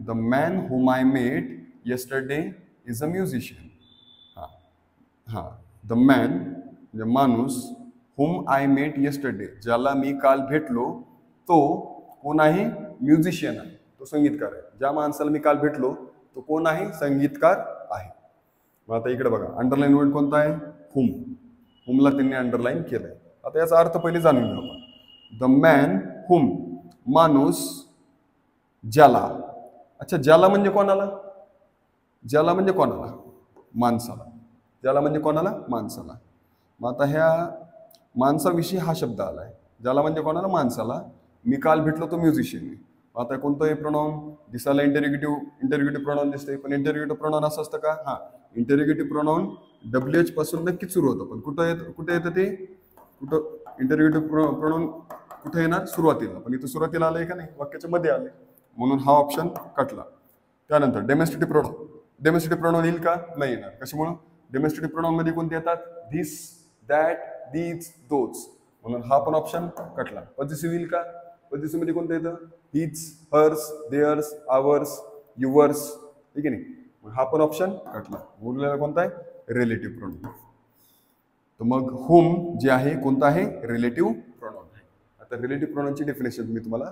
The man hmm I met yesterday is a musician. हां हां, the man म्हणजे माणूस, हुम आय मेट येस्टरडे ज्याला मी काल भेटलो तो कोण आहे? म्युझिशियन आहे, तो संगीतकार आहे. ज्या माणसाला मी काल भेटलो तो कोण आहे? संगीतकार आहे. मग आता इकडे बघा, अंडरलाईन वर्ड कोणता आहे? हुम. हुमला त्यांनी अंडरलाईन केलंय. आता याचा अर्थ पहिले जाणून घेऊ आपण. द मॅन हुम, माणूस ज्याला. अच्छा, ज्याला म्हणजे कोणाला? ज्याला म्हणजे कोणाला? माणसाला. ज्याला म्हणजे कोणाला? माणसाला. मग आता ह्या माणसाविषयी हा शब्द आलाय. ज्याला म्हणजे कोणाला? माणसाला. मी काल भेटलो तो म्युझिशियन आहे. आता कोणतं हे प्रोनाउन? दिसायला इंटेरोगेटिव्ह प्रोनाउन दिसते, पण इंटेरोगेटिव्ह प्रोनाउन असं असतं का? हा, इंटेरोगेटिव्ह प्रोनाउन WH पासून नक्कीच सुरू होतं. पण कुठं येतं ते? कुठं इंटेरोगेटिव्ह प्रोनाउन कुठे येणार? सुरुवातीला. पण इथं सुरुवातीला आलंय का नाही? वाक्याच्या मध्ये आलंय, म्हणून हा ऑप्शन कटला. त्यानंतर डेमॉन्स्ट्रेटिव्ह प्रोनाउन. डेमॉन्स्ट्रेटिव्ह प्रोनाउन येईल का? नाही येणार. कशामुळे? डेमॉन्स्ट्रेटिव्ह प्रोनाउन मध्ये कोणते येतात? धिस, दॅट, दीज, दोज, म्हणून हा पण ऑप्शन कटला. पॉझिटिव्ह येईल का? पॉझिटिव्ह मध्ये कोणतं येतं? His, hers, theirs, ours, yours, ठीक आहे नाही. हा पण ऑप्शन कटला. उरलेला कोणता आहे? Relative pronoun. तर मग हुम जे आहे कोणता आहे? रिलेटिव्ह प्रोनाउन आहे. आता रिलेटिव्ह प्रोनाउनची डेफिनेशन मी तुम्हाला